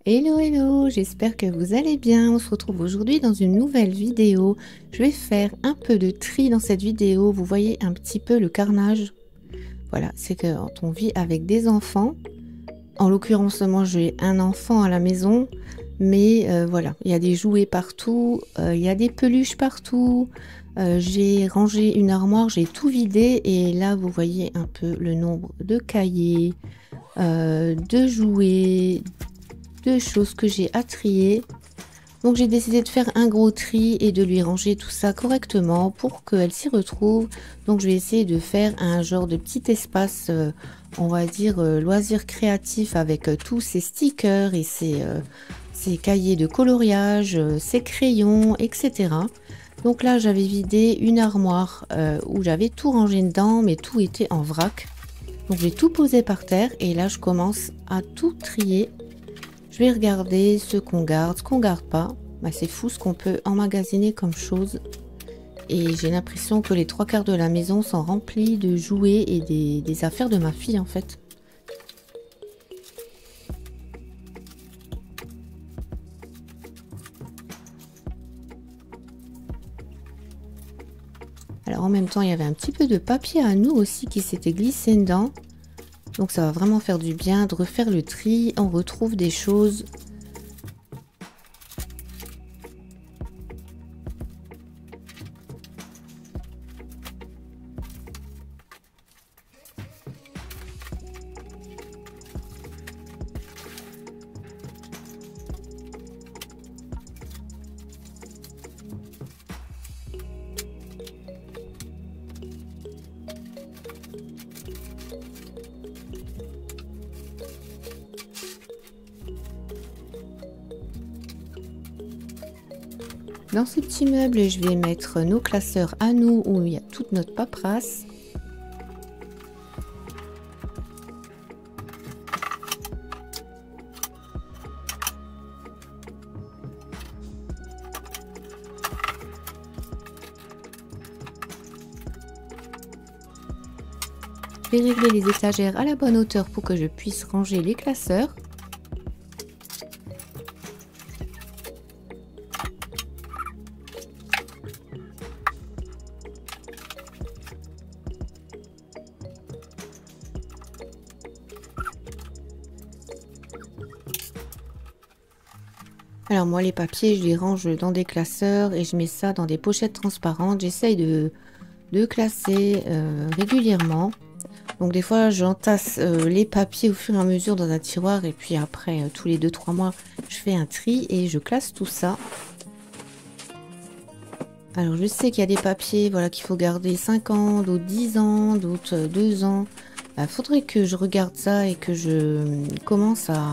Hello hello, j'espère que vous allez bien. On se retrouve aujourd'hui dans une nouvelle vidéo. Je vais faire un peu de tri dans cette vidéo. Vous voyez un petit peu le carnage. Voilà, c'est que quand on vit avec des enfants, en l'occurrence moi j'ai un enfant à la maison, mais voilà, il y a des jouets partout, il y a des peluches partout. J'ai rangé une armoire, j'ai tout vidé et là vous voyez un peu le nombre de cahiers, de jouets, de choses que j'ai à trier. Donc j'ai décidé de faire un gros tri et de lui ranger tout ça correctement pour qu'elle s'y retrouve. Donc je vais essayer de faire un genre de petit espace, on va dire loisir créatif avec tous ces stickers et ces cahiers de coloriage, ces crayons, etc. Donc là j'avais vidé une armoire où j'avais tout rangé dedans, mais tout était en vrac. Donc j'ai tout posé par terre et là je commence à tout trier. Je vais regarder ce qu'on garde pas. Bah, c'est fou ce qu'on peut emmagasiner comme chose. Et j'ai l'impression que les trois quarts de la maison sont remplis de jouets et des affaires de ma fille en fait. Alors en même temps, il y avait un petit peu de papier à nous aussi qui s'était glissé dedans. Donc ça va vraiment faire du bien de refaire le tri. On retrouve des choses. Dans ce petit meuble, je vais mettre nos classeurs à nous où il y a toute notre paperasse. Je vais régler les étagères à la bonne hauteur pour que je puisse ranger les classeurs. Alors moi les papiers je les range dans des classeurs et je mets ça dans des pochettes transparentes. J'essaye de classer régulièrement. Donc des fois j'entasse les papiers au fur et à mesure dans un tiroir et puis après tous les 2-3 mois je fais un tri et je classe tout ça. Alors je sais qu'il y a des papiers voilà, qu'il faut garder 5 ans, d'autres 10 ans, d'autres 2 ans. Faudrait que je regarde ça et que je commence à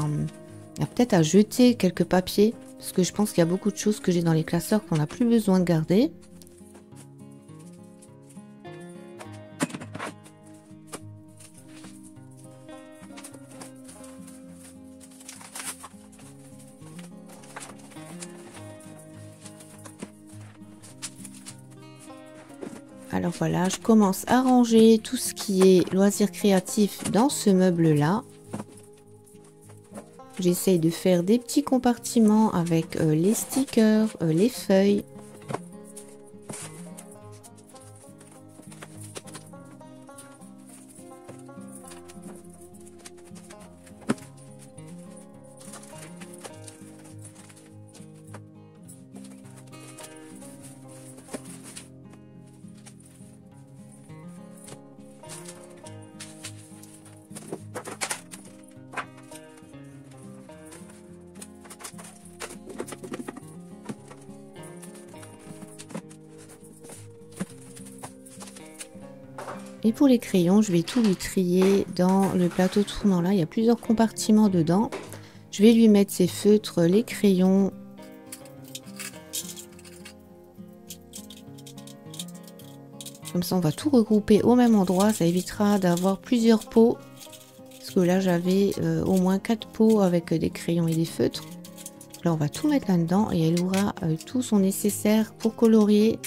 peut-être à jeter quelques papiers. Parce que je pense qu'il y a beaucoup de choses que j'ai dans les classeurs qu'on n'a plus besoin de garder. Alors voilà, je commence à ranger tout ce qui est loisirs créatifs dans ce meuble-là. J'essaye de faire des petits compartiments avec les stickers, les feuilles. Et pour les crayons, je vais tout lui trier dans le plateau tournant là. Il y a plusieurs compartiments dedans. Je vais lui mettre ses feutres, les crayons. Comme ça, on va tout regrouper au même endroit. Ça évitera d'avoir plusieurs pots. Parce que là, j'avais au moins 4 pots avec des crayons et des feutres. Là, on va tout mettre là-dedans et elle aura tout son nécessaire pour colorier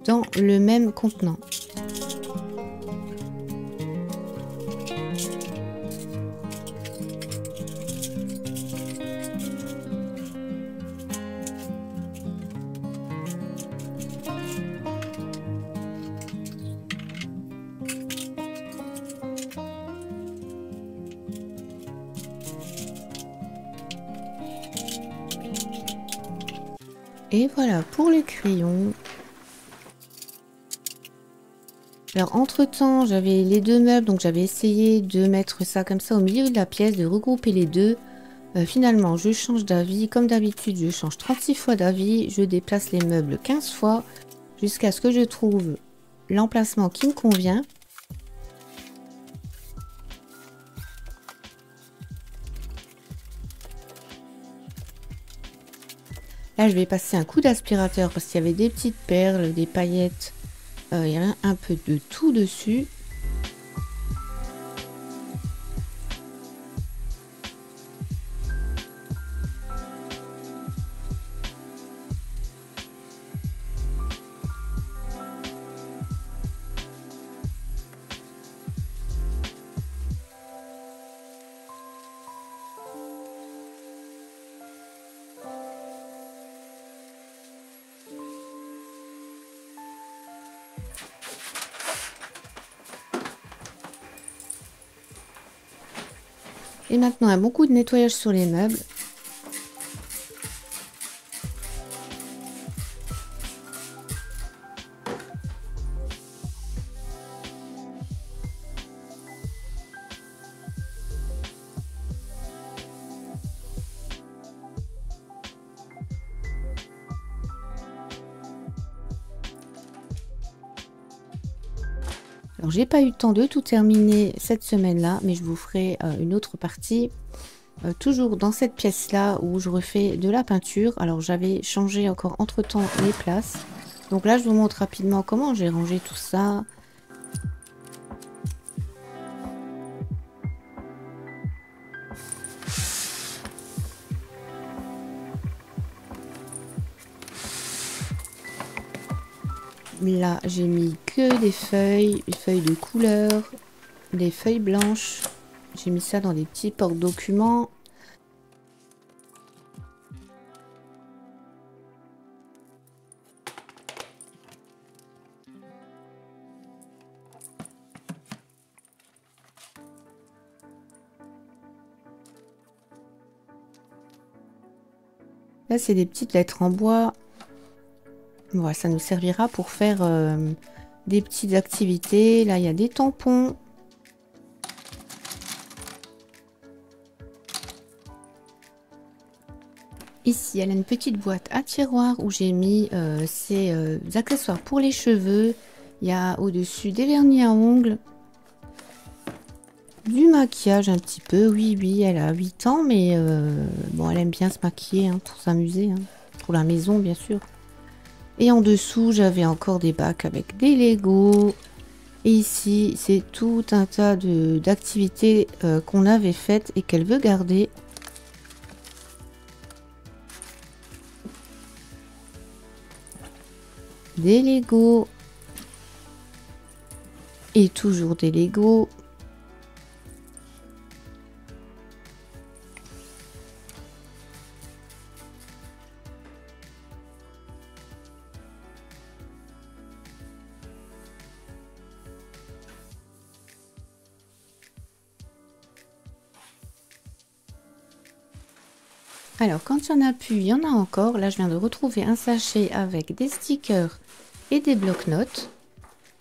dans le même contenant. Et voilà pour les crayons. Alors entre temps j'avais les deux meubles, donc j'avais essayé de mettre ça comme ça au milieu de la pièce, de regrouper les deux. Finalement je change d'avis, comme d'habitude je change 36 fois d'avis, je déplace les meubles 15 fois jusqu'à ce que je trouve l'emplacement qui me convient. Là je vais passer un coup d'aspirateur parce qu'il y avait des petites perles, des paillettes, il y avait un peu de tout dessus. Et maintenant un bon coup de nettoyage sur les meubles. Alors j'ai pas eu le temps de tout terminer cette semaine-là, mais je vous ferai une autre partie. Toujours dans cette pièce-là où je refais de la peinture. Alors j'avais changé encore entre-temps les places. Donc là je vous montre rapidement comment j'ai rangé tout ça. Là j'ai mis que des feuilles de couleur, des feuilles blanches. J'ai mis ça dans des petits porte-documents. Là c'est des petites lettres en bois. Voilà, ça nous servira pour faire des petites activités. Là, il y a des tampons. Ici, elle a une petite boîte à tiroir où j'ai mis ces accessoires pour les cheveux. Il y a au-dessus des vernis à ongles. Du maquillage un petit peu. Oui, oui, elle a 8 ans, mais bon, elle aime bien se maquiller hein, pour s'amuser. Hein, pour la maison, bien sûr. Et en dessous, j'avais encore des bacs avec des Lego. Et ici, c'est tout un tas d'activités qu'on avait faites et qu'elle veut garder. Des Lego. Et toujours des Lego. Alors, quand il n'y en a plus, il y en a encore. Là, je viens de retrouver un sachet avec des stickers et des blocs-notes.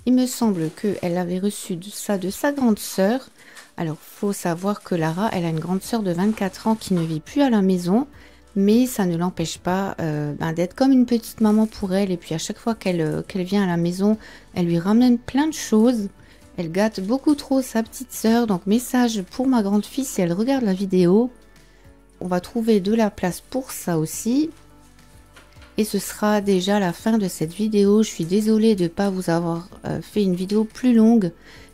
Il me semble qu'elle avait reçu ça de sa grande sœur. Alors, faut savoir que Lara, elle a une grande sœur de 24 ans qui ne vit plus à la maison. Mais ça ne l'empêche pas d'être comme une petite maman pour elle. Et puis, à chaque fois qu'elle vient à la maison, elle lui ramène plein de choses. Elle gâte beaucoup trop sa petite sœur. Donc, message pour ma grande fille si elle regarde la vidéo. On va trouver de la place pour ça aussi. Et ce sera déjà la fin de cette vidéo. Je suis désolée de ne pas vous avoir fait une vidéo plus longue.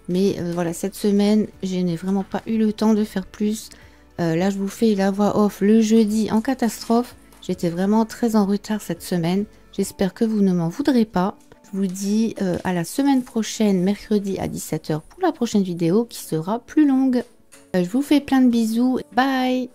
Mais voilà, cette semaine, je n'ai vraiment pas eu le temps de faire plus. Là, je vous fais la voix off le jeudi en catastrophe. J'étais vraiment très en retard cette semaine. J'espère que vous ne m'en voudrez pas. Je vous dis à la semaine prochaine, mercredi à 17 h pour la prochaine vidéo qui sera plus longue. Je vous fais plein de bisous. Bye!